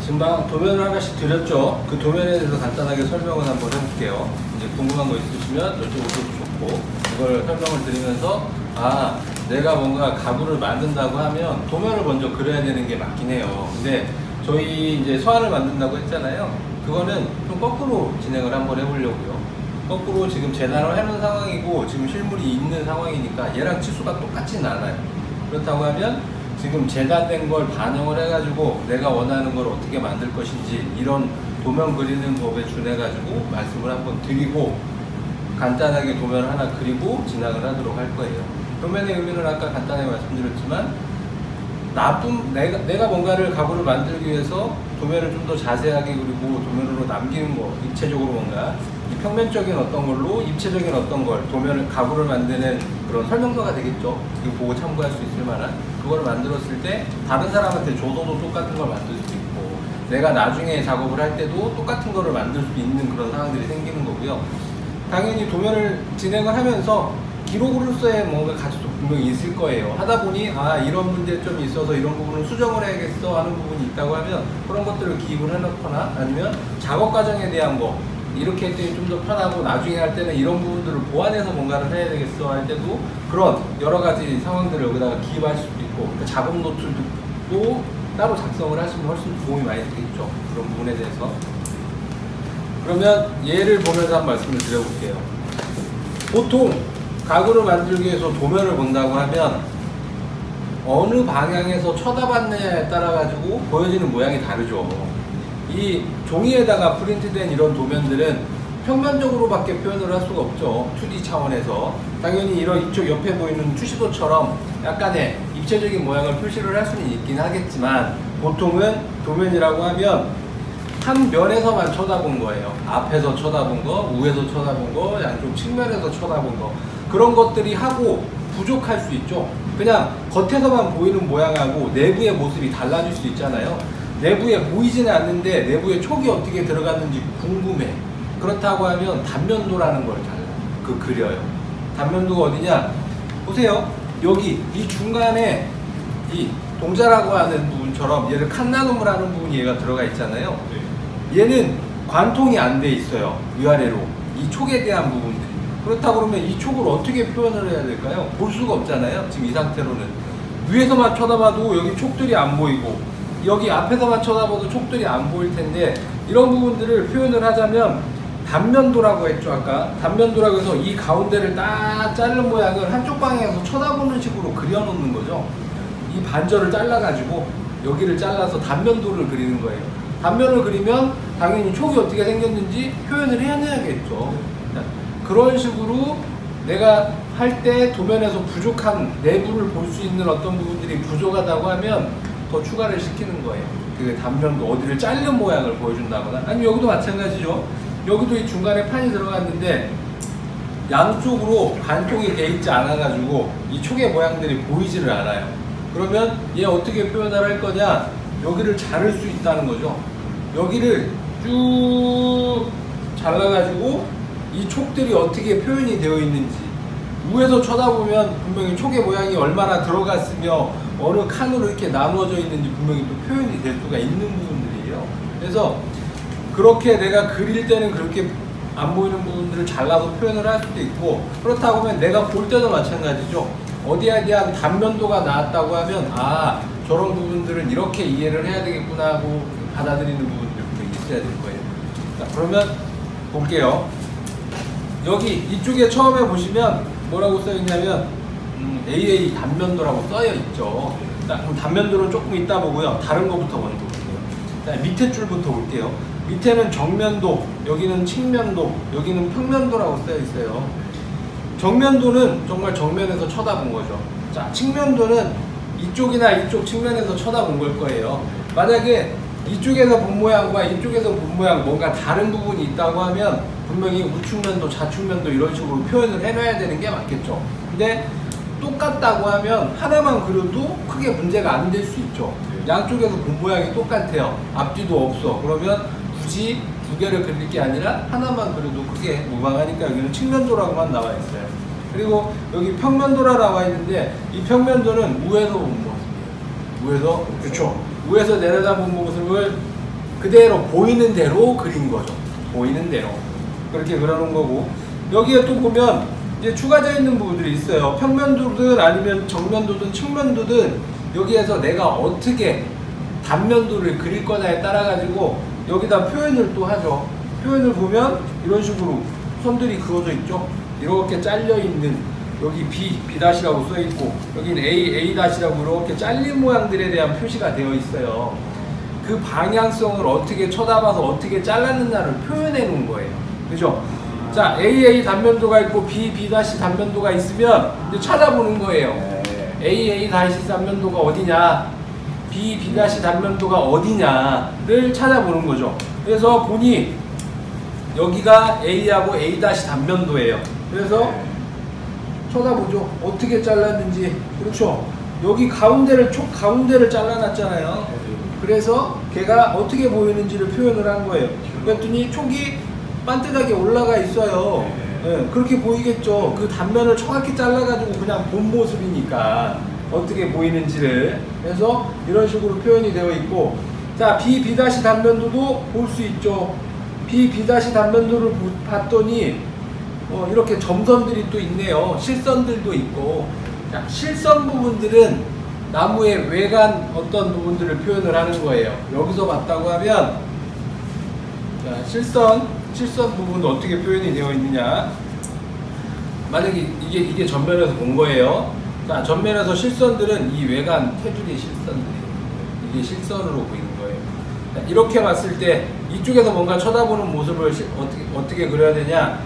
지금 도면을 하나씩 드렸죠. 그 도면에 대해서 간단하게 설명을 한번 해볼게요. 이제 궁금한 거 있으시면 여쭤보셔도 좋고, 이걸 설명을 드리면서 내가 뭔가 가구를 만든다고 하면 도면을 먼저 그려야 되는 게 맞긴 해요. 근데 저희 이제 서한을 만든다고 했잖아요. 그거는 좀 거꾸로 진행을 한번 해보려고요. 거꾸로 지금 재단을 해놓은 상황이고 지금 실물이 있는 상황이니까 얘랑 치수가 똑같지는 않아요. 그렇다고 하면 지금 재단된 걸 반영을 해가지고 내가 원하는 걸 어떻게 만들 것인지 이런 도면 그리는 법에 준해가지고 말씀을 한번 드리고 간단하게 도면을 하나 그리고 진행을 하도록 할 거예요. 도면의 의미는 아까 간단하게 말씀드렸지만 내가 뭔가를 가구를 만들기 위해서 도면을 좀 더 자세하게 그리고 도면으로 남기는 거, 입체적으로 뭔가 이 평면적인 어떤 걸로 입체적인 어떤 걸 도면을 가구를 만드는 그런 설명서가 되겠죠. 이거 보고 참고할 수 있을 만한 그걸 만들었을 때 다른 사람한테 줘서도 똑같은 걸 만들 수 있고 내가 나중에 작업을 할 때도 똑같은 거를 만들 수 있는 그런 상황들이 생기는 거고요. 당연히 도면을 진행을 하면서 기록으로서의 뭔가 가치도 분명히 있을 거예요. 하다 보니 이런 문제점이 있어서 이런 부분을 수정을 해야겠어 하는 부분이 있다고 하면 그런 것들을 기입을 해놓거나 아니면 작업 과정에 대한 거 이렇게 했더니 좀 더 편하고 나중에 할 때는 이런 부분들을 보완해서 뭔가를 해야 되겠어 할 때도 그런 여러 가지 상황들을 여기다가 기입할 수도 있고 작업 노트도 따로 작성을 하시면 훨씬 도움이 많이 되겠죠. 그런 부분에 대해서. 그러면 얘를 보면서 한 말씀을 드려볼게요. 보통 가구를 만들기 위해서 도면을 본다고 하면 어느 방향에서 쳐다봤느냐에 따라 가지고 보여지는 모양이 다르죠. 이 종이에다가 프린트된 이런 도면들은 평면적으로밖에 표현을 할 수가 없죠. 2D 차원에서. 당연히 이런 이쪽 옆에 보이는 투시도처럼 약간의 입체적인 모양을 표시를 할 수는 있긴 하겠지만 보통은 도면이라고 하면 한 면에서만 쳐다본 거예요. 앞에서 쳐다본 거, 위에서 쳐다본 거, 양쪽 측면에서 쳐다본 거 그런 것들이 하고 부족할 수 있죠. 그냥 겉에서만 보이는 모양하고 내부의 모습이 달라질 수 있잖아요. 내부에 보이지는 않는데 내부에 촉이 어떻게 들어갔는지 궁금해. 그렇다고 하면 단면도라는 걸 그려요. 단면도가 어디냐? 보세요. 여기 이 중간에 이 동자라고 하는 부분처럼 얘를 칸나눔을 하는 부분이 얘가 들어가 있잖아요. 얘는 관통이 안 돼 있어요. 위아래로 이 촉에 대한 부분들이. 그렇다고 그러면 이 촉을 어떻게 표현을 해야 될까요? 볼 수가 없잖아요. 지금 이 상태로는 위에서만 쳐다봐도 여기 촉들이 안 보이고 여기 앞에서만 쳐다봐도 촉들이 안 보일 텐데 이런 부분들을 표현을 하자면 단면도라고 했죠. 아까 단면도라고 해서 이 가운데를 딱 자른 모양을 한쪽 방향에서 쳐다보는 식으로 그려놓는 거죠. 이 반절을 잘라가지고 여기를 잘라서 단면도를 그리는 거예요. 단면을 그리면 당연히 촉이 어떻게 생겼는지 표현을 해야겠죠. 그런 식으로 내가 할 때 도면에서 부족한 내부를 볼 수 있는 어떤 부분들이 부족하다고 하면 더 추가를 시키는 거예요. 그 단면도 어디를 자른 모양을 보여준다거나 아니면 여기도 마찬가지죠. 여기도 이 중간에 판이 들어갔는데 양쪽으로 관통이 돼 있지 않아 가지고 이 촉의 모양들이 보이지를 않아요. 그러면 얘 어떻게 표현을 할 거냐? 여기를 자를 수 있다는 거죠. 여기를 쭉 잘라가지고 이 촉들이 어떻게 표현이 되어 있는지 위에서 쳐다보면 분명히 촉의 모양이 얼마나 들어갔으며 어느 칸으로 이렇게 나누어져 있는지 분명히 또 표현이 될 수가 있는 부분들이에요. 그래서 그렇게 내가 그릴 때는 그렇게 안 보이는 부분들을 잘라서 표현을 할 수도 있고 그렇다고 하면 내가 볼 때도 마찬가지죠. 어디에 대한 단면도가 나왔다고 하면 저런 부분들은 이렇게 이해를 해야 되겠구나 하고 받아들이는 부분들이 있어야 될 거예요. 자, 그러면 볼게요. 여기 이쪽에 처음에 보시면 뭐라고 써있냐면 AA 단면도라고 써여 있죠. 자, 그럼 단면도는 조금 이따 보고요. 다른 거부터 먼저 볼게요. 자, 밑에 줄부터 볼게요. 밑에는 정면도, 여기는 측면도, 여기는 평면도라고 써여 있어요. 정면도는 정말 정면에서 쳐다본 거죠. 자, 측면도는 이쪽이나 이쪽 측면에서 쳐다본 걸 거예요. 만약에 이쪽에서 본 모양과 이쪽에서 본 모양 뭔가 다른 부분이 있다고 하면 분명히 우측면도 좌측면도 이런 식으로 표현을 해놔야 되는 게 맞겠죠. 근데 똑같다고 하면 하나만 그려도 크게 문제가 안 될 수 있죠. 양쪽에서 본 모양이 똑같아요. 앞뒤도 없어. 그러면 굳이 두 개를 그릴 게 아니라 하나만 그려도 크게 무방하니까 여기는 측면도라고만 나와 있어요. 그리고 여기 평면도라 나와 있는데 이 평면도는 위에서 본 모습이에요. 위에서, 그렇죠. 위에서 내려다본 모습을 그대로 보이는 대로 그린 거죠. 보이는 대로 그렇게 그려놓은 거고, 여기에 또 보면 이제 추가되어 있는 부분들이 있어요. 평면도든 아니면 정면도든 측면도든 여기에서 내가 어떻게 단면도를 그릴 거냐에 따라 가지고 여기다 표현을 또 하죠. 표현을 보면 이런 식으로 선들이 그어져 있죠. 이렇게 잘려 있는, 여기 B-라고 써 있고 여기는 A-라고 이렇게 잘린 모양들에 대한 표시가 되어 있어요. 그 방향성을 어떻게 쳐다봐서 어떻게 잘랐느냐를 표현해 놓은 거예요. 그죠? 자, AA 단면도가 있고 B 단면도가 있으면 이제 찾아보는 거예요. AA 단면도가 어디냐, B 단면도가 어디냐를 찾아보는 거죠. 그래서 보니 여기가 A하고 A 단면도예요. 그래서 쳐다보죠. 어떻게 잘랐는지. 그렇죠? 여기 촉 가운데를 잘라놨잖아요. 그래서 걔가 어떻게 보이는지를 표현을 한 거예요. 그랬더니 촉이 반듯하게 올라가 있어요. 네, 그렇게 보이겠죠. 그 단면을 정확히 잘라가지고 그냥 본 모습이니까 어떻게 보이는지를. 그래서 이런 식으로 표현이 되어 있고, 자, B 단면도도 볼 수 있죠. B 단면도를 봤더니 이렇게 점선들이 또 있네요. 실선들도 있고. 자, 실선 부분들은 나무의 외관 어떤 부분들을 표현을 하는 거예요. 여기서 봤다고 하면, 자, 실선 부분은 어떻게 표현이 되어 있느냐. 만약에 이게 전면에서 본 거예요. 자, 전면에서 실선들은 이 외관 테두리 실선들이, 이게 실선으로 보이는 거예요. 자, 이렇게 봤을 때 이쪽에서 뭔가 쳐다보는 모습을 어떻게 그려야 되냐.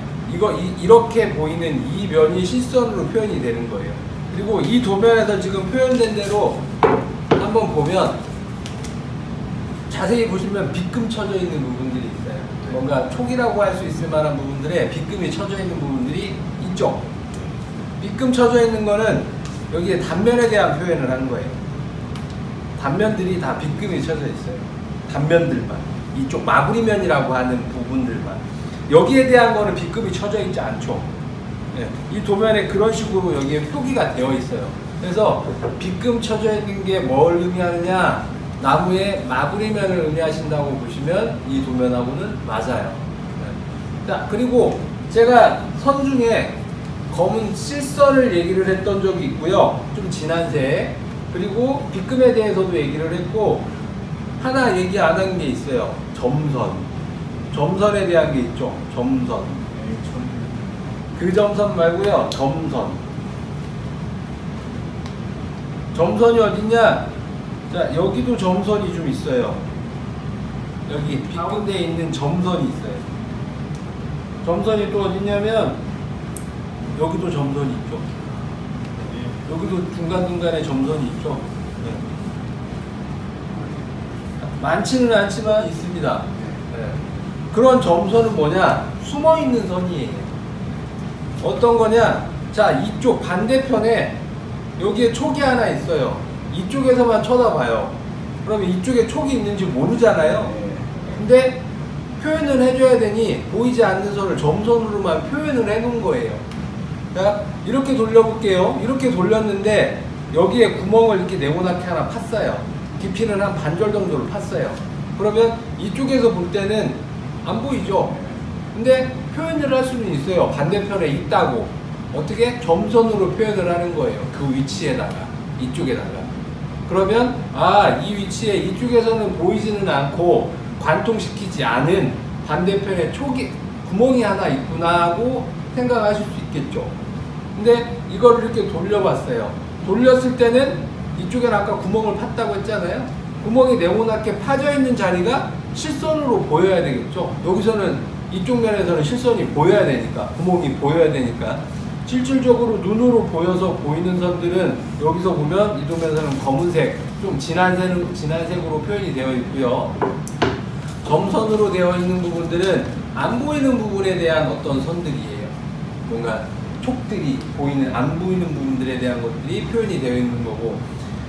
이렇게 보이는 이 면이 실선으로 표현이 되는 거예요. 그리고 이 도면에서 지금 표현된 대로 한번 보면 자세히 보시면 빗금 쳐져 있는 부분들이 있어요. 뭔가 촉이라고 할 수 있을 만한 부분들에 빗금이 쳐져 있는 부분들이 있죠. 빗금 쳐져 있는 거는 여기에 단면에 대한 표현을 한 거예요. 단면들이 다 빗금이 쳐져 있어요. 단면들만. 이쪽 마구리면이라고 하는 부분들만. 여기에 대한 거는 빗금이 쳐져 있지 않죠. 네, 이 도면에 그런 식으로 여기에 표기가 되어 있어요. 그래서 빗금 쳐져 있는 게 뭘 의미하느냐, 나무의 마구리면을 의미하신다고 보시면 이 도면하고는 맞아요. 네. 자, 그리고 제가 선 중에 검은 실선을 얘기를 했던 적이 있고요. 좀 진한 색. 그리고 빗금에 대해서도 얘기를 했고, 하나 얘기 안 한 게 있어요. 점선에 대한 게 있죠. 점선. 그 점선 말고요. 점선이 어딨냐? 자, 여기도 점선이 좀 있어요. 여기 빗금대에 있는 점선이 있어요. 점선이 또 어딨냐면 여기도 점선이 있죠. 여기도 중간중간에 점선이 있죠. 네. 많지는 않지만 있습니다. 네. 그런 점선은 뭐냐? 숨어있는 선이에요. 어떤 거냐? 자, 이쪽 반대편에 여기에 촉이 하나 있어요. 이쪽에서만 쳐다봐요. 그러면 이쪽에 촉이 있는지 모르잖아요. 근데 표현을 해줘야 되니 보이지 않는 선을 점선으로만 표현을 해놓은 거예요. 자, 이렇게 돌려볼게요. 이렇게 돌렸는데 여기에 구멍을 이렇게 네모나게 하나 팠어요. 깊이는 한 반절 정도를 팠어요. 그러면 이쪽에서 볼 때는 안 보이죠? 근데 표현을 할 수는 있어요. 반대편에 있다고. 어떻게? 점선으로 표현을 하는 거예요. 그 위치에다가, 이쪽에다가. 그러면 이 위치에 이쪽에서는 보이지는 않고 관통시키지 않은 반대편에 구멍이 하나 있구나 하고 생각하실 수 있겠죠. 근데 이거를 이렇게 돌려봤어요. 돌렸을 때는 이쪽에는 아까 구멍을 팠다고 했잖아요. 구멍이 네모나게 파져 있는 자리가 실선으로 보여야 되겠죠. 여기서는 이쪽 면에서는 실선이 보여야 되니까, 구멍이 보여야 되니까. 실질적으로 눈으로 보여서 보이는 선들은 여기서 보면 이 도면에서는 검은색, 좀 진한 색으로 표현이 되어 있고요. 점선으로 되어 있는 부분들은 안 보이는 부분에 대한 어떤 선들이에요. 뭔가 촉들이 안 보이는 부분들에 대한 것들이 표현이 되어 있는 거고,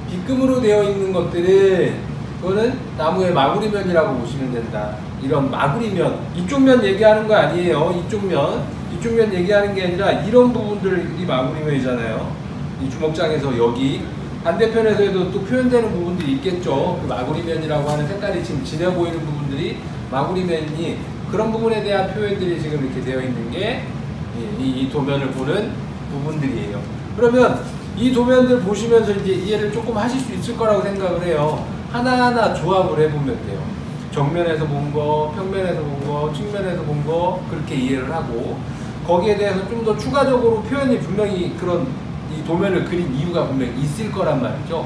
빗금으로 되어 있는 것들은 그거는 나무의 마구리면이라고 보시면 된다. 이런 마구리면, 이쪽 면 얘기하는 거 아니에요. 이쪽 면 얘기하는 게 아니라 이런 부분들이 마구리면이잖아요. 이 주먹장에서 여기 반대편에서도 또 표현되는 부분들이 있겠죠. 그 마구리면이라고 하는 색깔이 지금 진해 보이는 부분들이 마구리면이 그런 부분에 대한 표현들이 지금 이렇게 되어 있는 게 이 도면을 보는 부분들이에요. 그러면 이 도면들 보시면서 이제 이해를 조금 하실 수 있을 거라고 생각을 해요. 하나하나 조합을 해보면 돼요. 정면에서 본 거, 평면에서 본 거, 측면에서 본 거 그렇게 이해를 하고 거기에 대해서 좀 더 추가적으로 표현이 분명히 그런 이 도면을 그린 이유가 분명히 있을 거란 말이죠.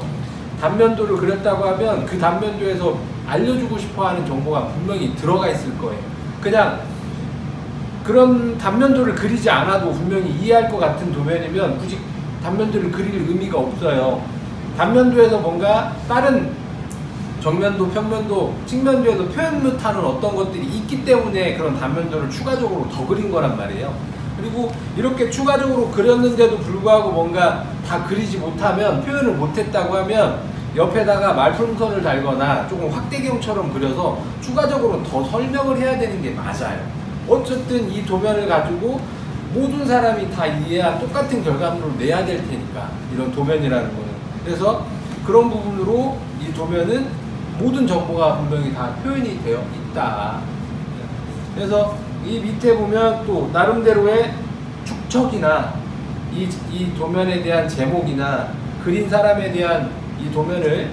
단면도를 그렸다고 하면 그 단면도에서 알려주고 싶어하는 정보가 분명히 들어가 있을 거예요. 그냥 그런 단면도를 그리지 않아도 분명히 이해할 것 같은 도면이면 굳이 단면도를 그릴 의미가 없어요. 단면도에서 뭔가 다른 정면도, 평면도, 측면도에서 표현 못하는 어떤 것들이 있기 때문에 그런 단면도를 추가적으로 더 그린 거란 말이에요. 그리고 이렇게 추가적으로 그렸는데도 불구하고 뭔가 다 그리지 못하면, 표현을 못했다고 하면 옆에다가 말풍선을 달거나 조금 확대경처럼 그려서 추가적으로 더 설명을 해야 되는 게 맞아요. 어쨌든 이 도면을 가지고 모든 사람이 다 이해한 똑같은 결과물을 내야 될 테니까, 이런 도면이라는 거는. 그래서 그런 부분으로 이 도면은 모든 정보가 분명히 다 표현이 되어 있다. 그래서 이 밑에 보면 또 나름대로의 축척이나 이 도면에 대한 제목이나 그린 사람에 대한, 이 도면을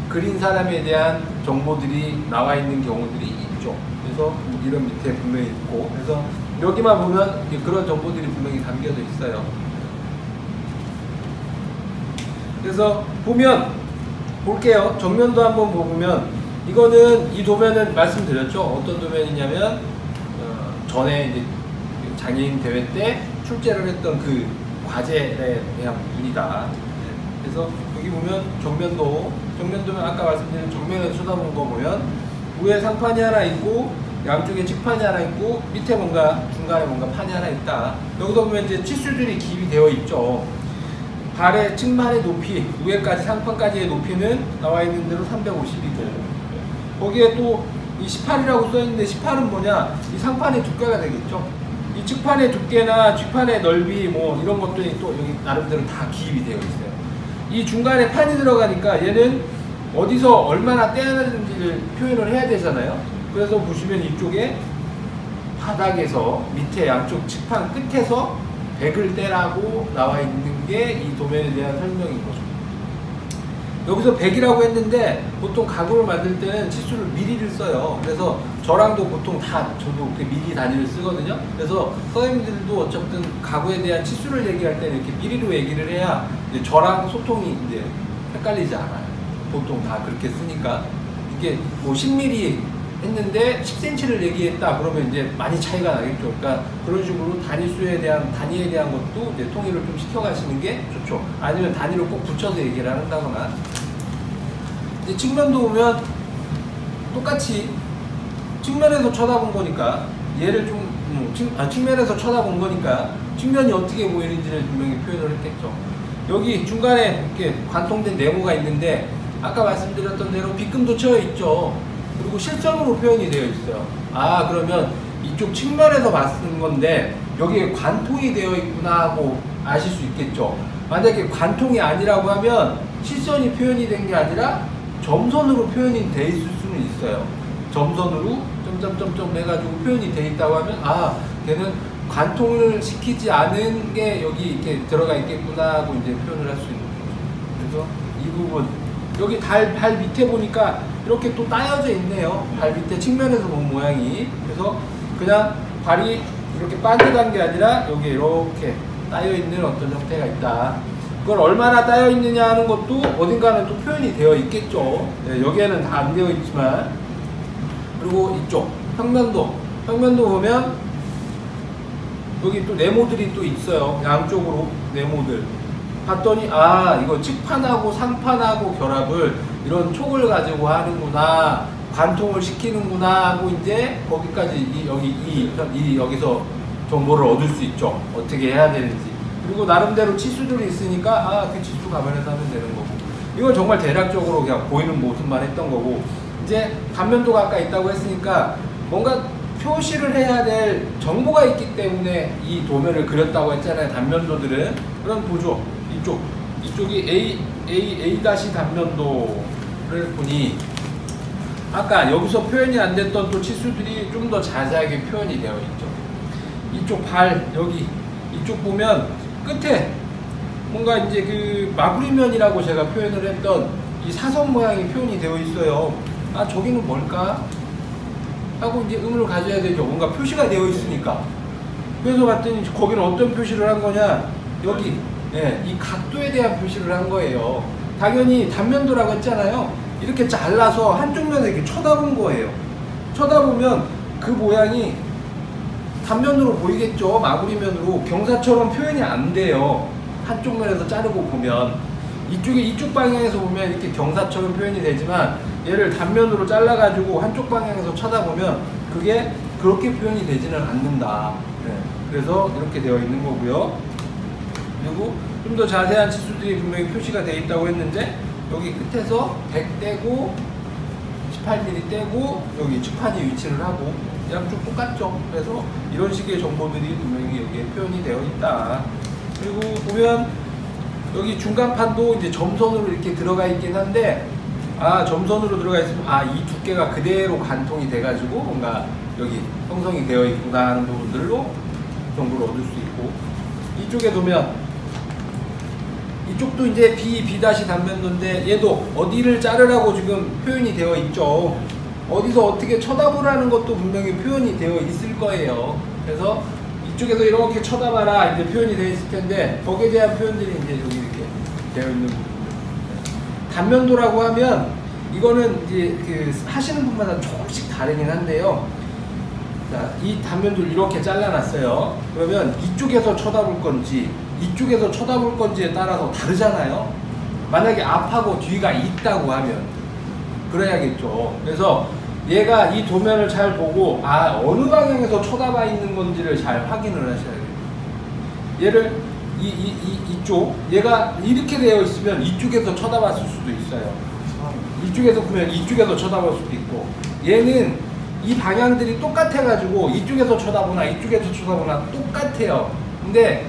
그린 사람에 대한 정보들이 나와 있는 경우들이 있죠. 그래서 이런 밑에 분명히 있고, 그래서 여기만 보면 그런 정보들이 분명히 담겨져 있어요. 그래서 보면 볼게요. 정면도 한번 보면 이거는, 이 도면은 말씀드렸죠. 어떤 도면이냐면 전에 이제 장애인 대회 때 출제를 했던 그 과제에 대한 부분이다. 그래서 여기 보면 정면도면 아까 말씀드린 정면에서 쳐다본 거 보면 위에 상판이 하나 있고 양쪽에 측판이 하나 있고 밑에 뭔가 중간에 뭔가 판이 하나 있다. 여기서 보면 이제 치수들이 기입이 되어 있죠. 발의 측만의 높이, 위에까지 상판까지의 높이는 나와 있는 대로 350이고 거기에 또 이 18이라고 써있는데 18은 뭐냐? 이 상판의 두께가 되겠죠. 이 측판의 두께나 뒷판의 넓이 뭐 이런 것들이 또 여기 나름대로 다 기입이 되어 있어요. 이 중간에 판이 들어가니까 얘는 어디서 얼마나 떼야 되는지를 표현을 해야 되잖아요. 그래서 보시면 이쪽에 바닥에서 밑에 양쪽 측판 끝에서 100을 떼라고 나와 있는 게 이 도면에 대한 설명인 거죠. 여기서 100이라고 했는데 보통 가구를 만들 때는 치수를 미리를 써요. 그래서 저랑도 보통 저도 그 미리 단위를 쓰거든요. 그래서 선생님들도 어쨌든 가구에 대한 치수를 얘기할 때는 이렇게 미리로 얘기를 해야 이제 저랑 소통이 이제 헷갈리지 않아요. 보통 다 그렇게 쓰니까. 이게 뭐 10mm 했는데 10cm를 얘기했다 그러면 이제 많이 차이가 나겠죠. 그러니까 그런 식으로 단위에 대한 것도 이제 통일을 좀 시켜가시는 게 좋죠. 아니면 단위를 꼭 붙여서 얘기를 한다거나. 이제 측면도 보면 똑같이 측면에서 쳐다본 거니까 얘를 좀 측면에서 쳐다본 거니까 측면이 어떻게 보이는지를 분명히 표현을 했겠죠. 여기 중간에 이렇게 관통된 네모가 있는데 아까 말씀드렸던 대로 빗금도 쳐여 있죠. 그리고 실점으로 표현이 되어 있어요. 아, 그러면 이쪽 측면에서 봤는 건데 여기에 관통이 되어 있구나 하고 아실 수 있겠죠. 만약에 관통이 아니라고 하면 실선이 표현이 된 게 아니라 점선으로 표현이 돼 있을 수는 있어요. 점선으로 점점점점 해가지고 표현이 돼 있다고 하면 아, 걔는 관통을 시키지 않은 게 여기 이렇게 들어가 있겠구나 하고 이제 표현을 할 수 있는 거죠. 그래서 이 부분 여기 발 밑에 보니까 이렇게 또 따여져 있네요. 발 밑에 측면에서 본 모양이. 그래서 그냥 발이 이렇게 반듯한 게 아니라 여기 이렇게 따여 있는 어떤 형태가 있다. 그걸 얼마나 따여 있느냐 하는 것도 어딘가는 또 표현이 되어 있겠죠. 네, 여기에는 다 안 되어 있지만. 그리고 이쪽 평면도 보면 여기 또 네모들이 또 있어요. 양쪽으로 네모들. 봤더니 아, 이거 측판하고 상판하고 결합을 이런 촉을 가지고 하는구나, 관통을 시키는구나 하고 이제 거기까지 여기서 정보를 얻을 수 있죠. 어떻게 해야 되는지. 그리고 나름대로 치수들이 있으니까 아, 그 치수 감안해서 하면 되는 거고. 이건 정말 대략적으로 그냥 보이는 모습만 했던 거고, 이제 단면도가 아까 있다고 했으니까 뭔가 표시를 해야 될 정보가 있기 때문에 이 도면을 그렸다고 했잖아요. 단면도들은. 그럼 보죠. 이쪽 이쪽이 A 단면도를 보니 아까 여기서 표현이 안 됐던 또 치수들이 좀 더 자세하게 표현이 되어 있죠. 이쪽 발 여기 이쪽 보면 끝에 뭔가 이제 그 마구리면이라고 제가 표현을 했던 이 사선 모양이 표현이 되어 있어요. 아 저기는 뭘까? 하고 이제 의문을 가져야 되죠. 뭔가 표시가 되어 있으니까. 그래서 봤더니 거기는 어떤 표시를 한 거냐? 여기 이 각도에 대한 표시를 한 거예요. 당연히 단면도라고 했잖아요. 이렇게 잘라서 한쪽 면에 이렇게 쳐다본 거예요. 쳐다보면 그 모양이 단면으로 보이겠죠. 마구리면으로. 경사처럼 표현이 안 돼요. 한쪽 면에서 자르고 보면 이쪽 방향에서 보면 이렇게 경사처럼 표현이 되지만 얘를 단면으로 잘라 가지고 한쪽 방향에서 쳐다보면 그게 그렇게 표현이 되지는 않는다. 그래서 이렇게 되어 있는 거고요. 그리고 좀 더 자세한 치수들이 분명히 표시가 되어 있다고 했는데 여기 끝에서 100 떼고 18mm 떼고 여기 측판이 위치를 하고 양쪽 똑같죠. 그래서 이런 식의 정보들이 분명히 여기에 표현이 되어 있다. 그리고 보면 여기 중간판도 이제 점선으로 이렇게 들어가 있긴 한데 점선으로 들어가 있으면 이 두께가 그대로 관통이 돼 가지고 뭔가 여기 형성이 되어 있구나 하는 부분들로 정보를 얻을 수 있고, 이쪽에 보면 이쪽도 이제 B 단면도인데 얘도 어디를 자르라고 지금 표현이 되어 있죠. 어디서 어떻게 쳐다보라는 것도 분명히 표현이 되어 있을 거예요. 그래서 이쪽에서 이렇게 쳐다봐라 이제 표현이 되어 있을 텐데 거기에 대한 표현들이 이제 여기 이렇게 되어 있는 부분입니다. 단면도라고 하면 이거는 이제 그 하시는 분마다 조금씩 다르긴 한데요. 자, 이 단면도를 이렇게 잘라놨어요. 그러면 이쪽에서 쳐다볼 건지 이쪽에서 쳐다볼 건지에 따라서 다르잖아요. 만약에 앞하고 뒤가 있다고 하면 그래야겠죠. 그래서 얘가 이 도면을 잘 보고 어느 방향에서 쳐다봐 있는 건지를 잘 확인을 하셔야 돼요. 얘를 이쪽 얘가 이렇게 되어 있으면 이쪽에서 쳐다봤을 수도 있어요. 이쪽에서 보면 이쪽에서 쳐다볼 수도 있고, 얘는 이 방향들이 똑같아 가지고 이쪽에서 쳐다보나 이쪽에서 쳐다보나 똑같아요. 근데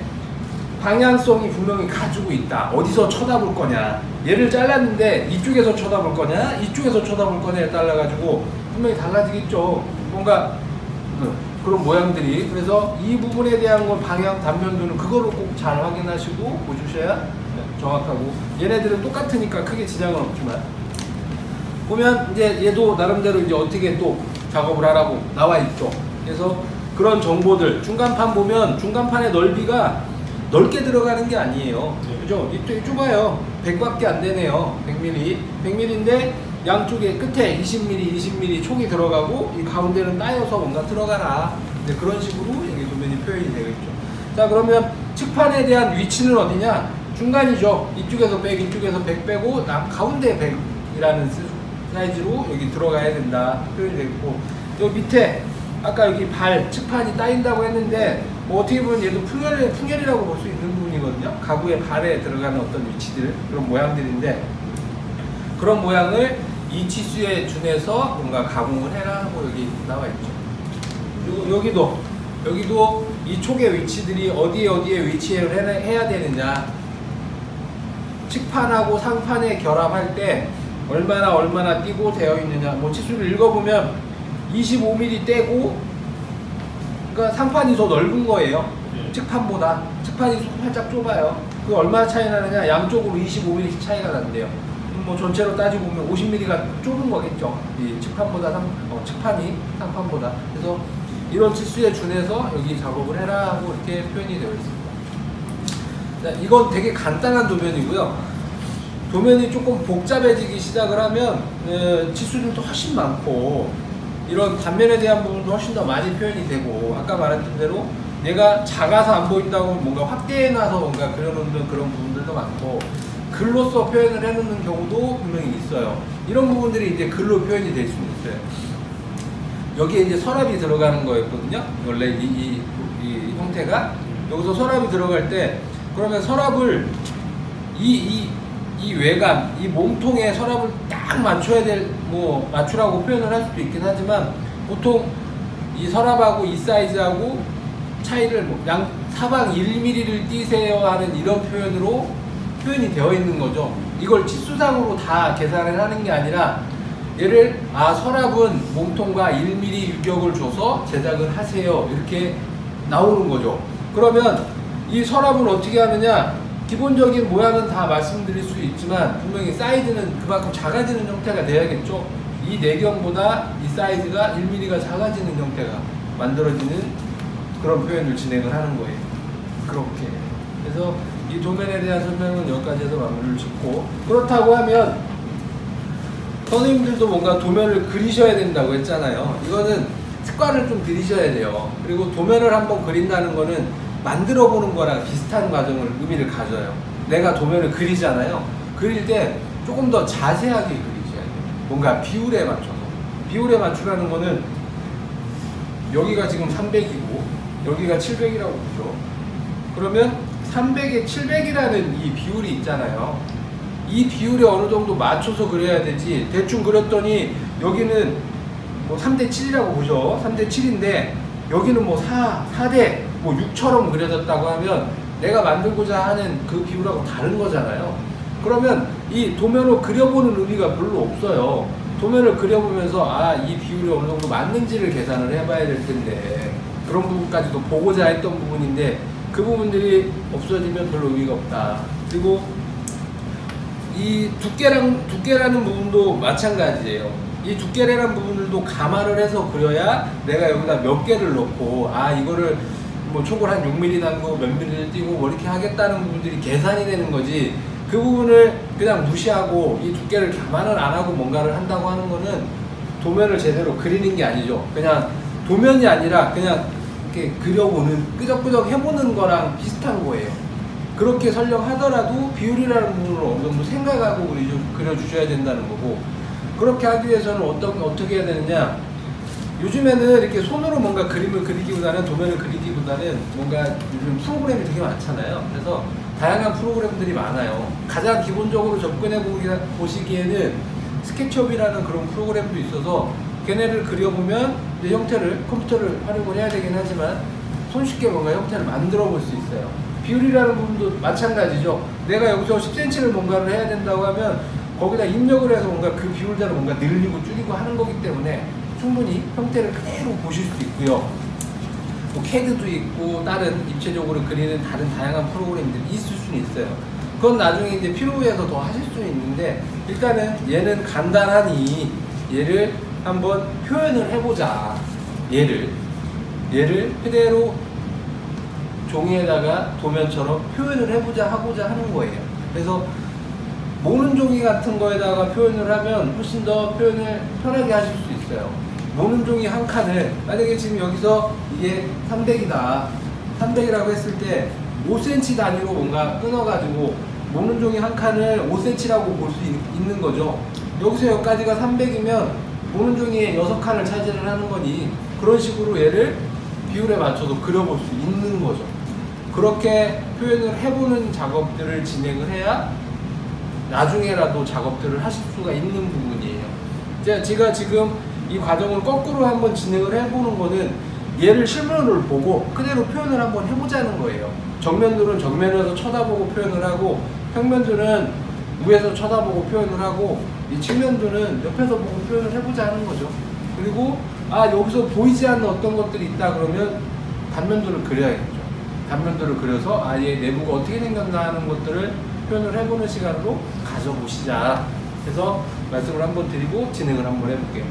방향성이 분명히 가지고 있다. 어디서 쳐다볼 거냐, 얘를 잘랐는데 이쪽에서 쳐다볼 거냐 이쪽에서 쳐다볼 거냐에 따라 가지고 분명히 달라지겠죠. 뭔가 그런 모양들이. 그래서 이 부분에 대한 건 방향 단면도는 그거를 꼭 잘 확인하시고 보주셔야 정확하고, 얘네들은 똑같으니까 크게 지장은 없지만 보면 이제 얘도 나름대로 이제 어떻게 또 작업을 하라고 나와 있죠. 그래서 그런 정보들, 중간판 보면 중간판의 넓이가 넓게 들어가는 게 아니에요. 그죠? 이쪽이 좁아요. 100밖에 안 되네요. 100mm인데 양쪽에 끝에 20mm 촉이 들어가고 이 가운데는 따여서 뭔가 들어가라. 이제 그런 식으로 여기 도면이 표현이 되어 있죠. 자, 그러면 측판에 대한 위치는 어디냐? 중간이죠. 이쪽에서 100, 이쪽에서 100 빼고 가운데 100이라는 사이즈로 여기 들어가야 된다. 표현이 되어 있고, 여기 밑에 아까 여기 발 측판이 따인다고 했는데 어떻게 보면 얘도 풍열이라고 볼 수 있는 부분이거든요. 가구의 발에 들어가는 어떤 위치들, 그런 모양들인데 그런 모양을 이 치수에 준해서 뭔가 가공을 해라 하고 여기 나와 있죠. 그리고 여기도 이 촉의 위치들이 어디에 위치를 해야 되느냐, 측판하고 상판에 결합할 때 얼마나 띄고 되어 있느냐, 치수를 읽어보면 25mm 떼고, 그러니까 상판이 더 넓은 거예요. 측판보다. 측판이 살짝 좁아요. 그 얼마나 차이 나느냐, 양쪽으로 25mm 차이가 난대요. 전체로 따지고 보면 50mm가 좁은 거겠죠. 이 측판보다 측판이 상판보다. 그래서 이런 치수에 준해서 여기 작업을 해라 하고 이렇게 표현이 되어 있습니다. 자, 이건 되게 간단한 도면이고요. 도면이 조금 복잡해지기 시작을 하면 치수들도 훨씬 많고 이런 단면에 대한 부분도 훨씬 더 많이 표현이 되고, 아까 말했던 대로 얘가 작아서 안 보인다고 뭔가 확대해놔서 뭔가 그려놓는 그런 부분들도 많고, 글로써 표현을 해놓는 경우도 분명히 있어요. 이런 부분들이 이제 글로 표현이 될 수는 있어요. 여기에 이제 서랍이 들어가는 거였거든요. 원래 이 형태가 여기서 서랍이 들어갈 때, 그러면 서랍을 이 외관, 이 몸통에 서랍을 딱 맞추라고 표현을 할 수도 있긴 하지만, 보통 이 서랍하고 이 사이즈하고 차이를 사방 1mm를 띄세요 하는 이런 표현으로 표현이 되어 있는 거죠. 이걸 치수상으로 다 계산을 하는 게 아니라 얘를 서랍은 몸통과 1mm 유격을 줘서 제작을 하세요 이렇게 나오는 거죠. 그러면 이 서랍은 어떻게 하느냐, 기본적인 모양은 다 말씀드릴 수 있지만 분명히 사이즈는 그만큼 작아지는 형태가 돼야겠죠. 이 내경보다 이 사이즈가 1mm가 작아지는 형태가 만들어지는 그런 표현을 진행을 하는 거예요. 그렇게. 그래서 이 도면에 대한 설명은 여기까지 해서 마무리를 짓고, 그렇다고 하면 선생님들도 뭔가 도면을 그리셔야 된다고 했잖아요. 이거는 습관을 좀 들이셔야 돼요. 그리고 도면을 한번 그린다는 거는 만들어 보는 거랑 비슷한 과정을 의미를 가져요. 내가 도면을 그리잖아요. 그릴 때 조금 더 자세하게 그리셔야 돼요. 뭔가 비율에 맞춰서. 비율에 맞추라는 거는 여기가 지금 300이고 여기가 700이라고 보죠. 그러면 300에 700이라는 이 비율이 있잖아요. 이 비율에 어느 정도 맞춰서 그려야 되지, 대충 그렸더니 여기는 뭐 3대 7이라고 보죠. 3대 7인데 여기는 뭐 4대 뭐 6처럼 그려졌다고 하면 내가 만들고자 하는 그 비율하고 다른 거잖아요. 그러면 이 도면을 그려보는 의미가 별로 없어요. 도면을 그려보면서 이 비율이 어느 정도 맞는지를 계산을 해봐야 될 텐데, 그런 부분까지도 보고자 했던 부분인데 그 부분들이 없어지면 별로 의미가 없다. 그리고 이 두께라는 부분도 마찬가지예요. 이 두께라는 부분들도 감안을 해서 그려야 내가 여기다 몇 개를 넣고 이거를 뭐 촉을 한 6mm 남고 몇 mm를 띄고 뭐 이렇게 하겠다는 부분들이 계산이 되는 거지, 그 부분을 그냥 무시하고 이 두께를 감안을 안 하고 뭔가를 한다고 하는 거는 도면을 제대로 그리는 게 아니죠. 그냥 도면이 아니라 그냥 이렇게 그려보는, 끄적끄적 해보는 거랑 비슷한 거예요. 그렇게 설명하더라도 비율이라는 부분을 어느 정도 생각하고 그려주셔야 된다는 거고, 그렇게 하기 위해서는 어떻게 해야 되느냐, 요즘에는 이렇게 손으로 뭔가 그림을 그리기보다는, 도면을 그리기보다는 뭔가 요즘 프로그램이 되게 많잖아요. 그래서 다양한 프로그램들이 많아요. 가장 기본적으로 접근해 보시기에는 스케치업이라는 그런 프로그램도 있어서 걔네를 그려보면 이제 형태를, 컴퓨터를 활용을 해야 되긴 하지만 손쉽게 뭔가 형태를 만들어 볼 수 있어요. 비율이라는 부분도 마찬가지죠. 내가 여기서 10cm를 뭔가를 해야 된다고 하면 거기다 입력을 해서 뭔가 그 비율대로 뭔가 늘리고 줄이고 하는 거기 때문에 충분히 형태를 그대로 보실 수 있고요. 뭐 CAD도 있고 다른 입체적으로 그리는 다른 다양한 프로그램들이 있을 수는 있어요. 그건 나중에 이제 필요해서 더 하실 수는 있는데, 일단은 얘는 간단하니 얘를 한번 표현을 해보자. 얘를 그대로 종이에다가 도면처럼 표현을 해보자 하고자 하는 거예요. 그래서 모는 종이 같은 거에다가 표현을 하면 훨씬 더 표현을 편하게 하실 수 있어요. 모는 종이 한 칸을, 만약에 지금 여기서 이게 300이다 300이라고 했을 때 5cm 단위로 뭔가 끊어가지고 모는 종이 한 칸을 5cm라고 볼 수 있는 거죠. 여기서 여기까지가 300이면 모는 종이의 6칸을 차지를 하는 거니, 그런 식으로 얘를 비율에 맞춰서 그려볼 수 있는 거죠. 그렇게 표현을 해보는 작업들을 진행을 해야 나중에라도 작업들을 하실 수가 있는 부분이에요. 제가 지금 이 과정을 거꾸로 한번 진행을 해보는 거는 얘를 실물을 보고 그대로 표현을 한번 해보자는 거예요. 정면들은 정면에서 쳐다보고 표현을 하고, 평면들은 위에서 쳐다보고 표현을 하고, 이 측면들은 옆에서 보고 표현을 해보자 하는 거죠. 그리고 여기서 보이지 않는 어떤 것들이 있다 그러면 단면들을 그려야겠죠. 단면들을 그려서 얘 내부가 어떻게 생겼나 하는 것들을 표현을 해보는 시간으로 가져보시자 해서 말씀을 한번 드리고 진행을 한번 해볼게요.